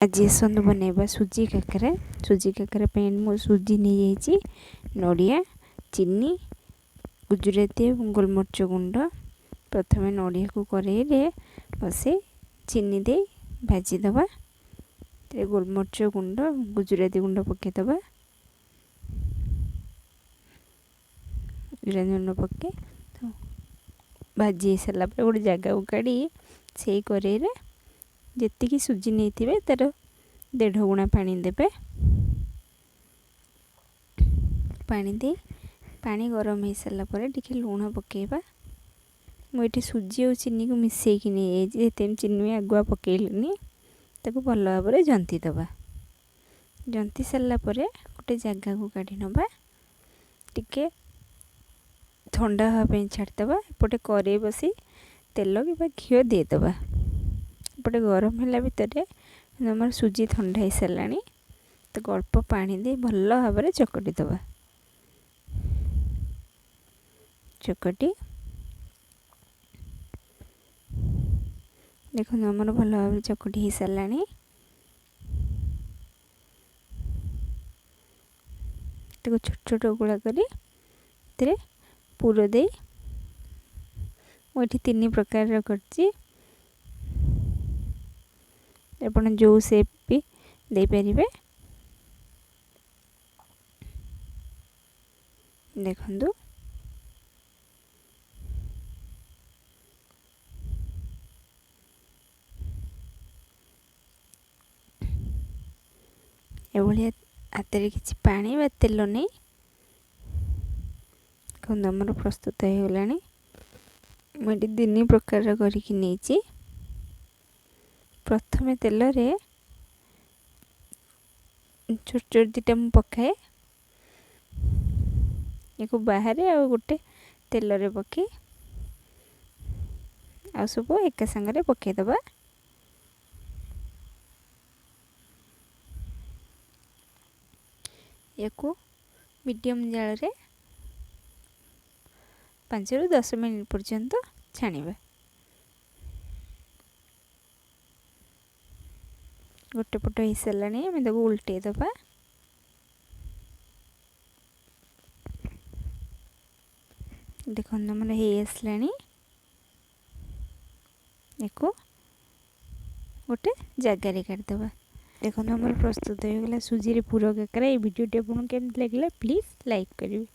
आज आसतु बनैबा सुजी काकरा। सुजी काकरा मु सुजी नहीं जाइए, नड़िया, चीनी, गुजराती और गोलमरीच गुंड। प्रथम नड़िया को कड़े बसे चीनी दे भाजीदबा, गोलमरीच गुंड गुजराती गुंड पकईदबा, गुजराती गुंड पके तो भाजी सारा गोटे जगह को काढ़ी से कड़े जी सुजी नहीं तार 1.5 गुणा पानी देवे। पानी दे पानी गरम हो सारा पर टिके लुण पकेबा। मुझे सुजी और चीनी को मिसेक नहीं जाइए, चीनी आगुआ पकेलुनी ताको भल भाव जंती दबा। जंती सारा पर गोटे जगह को काढ़ी नबा, टिके ठंडा हाँपाई छाड़दबा। एपटे कड़े बसी तेल कि घी देदबा। एपटे गरम है भितर आम सुजी ठंडा हो सारा तो अल्प पानी दे भल भाव चकटी दबा। चकटी देखो आमर भल भाव चकटी हो सारा। छोट छोट गुला कर पुर दे मुझे 3 प्रकार करची। अपन जो शेप भी दे पारिबे। देखंतु एभलिया हाथ में किसी पानी बा तेल नहीं आमर प्रस्तुत हो गला। मुझे 3 प्रकार करके प्रथम तेल रे छोट छोट 2टा पकाए या बाहर आ गोटे तेल रे पके आ सब एक संगे पकईदबा। या मीडियम जाल रे 5 ରୁ 10 मिनट पर्यंत छाणीबा। गोटे पट हो सारा आम उल्टे दबा। देखो आमर हो आसला गोटे जगार काटदबा। देखो आमर प्रस्तुत हो गला सुजी रे पूर काकरा। ये वीडियो आपको केमती लगे प्लीज लाइक करेंगे।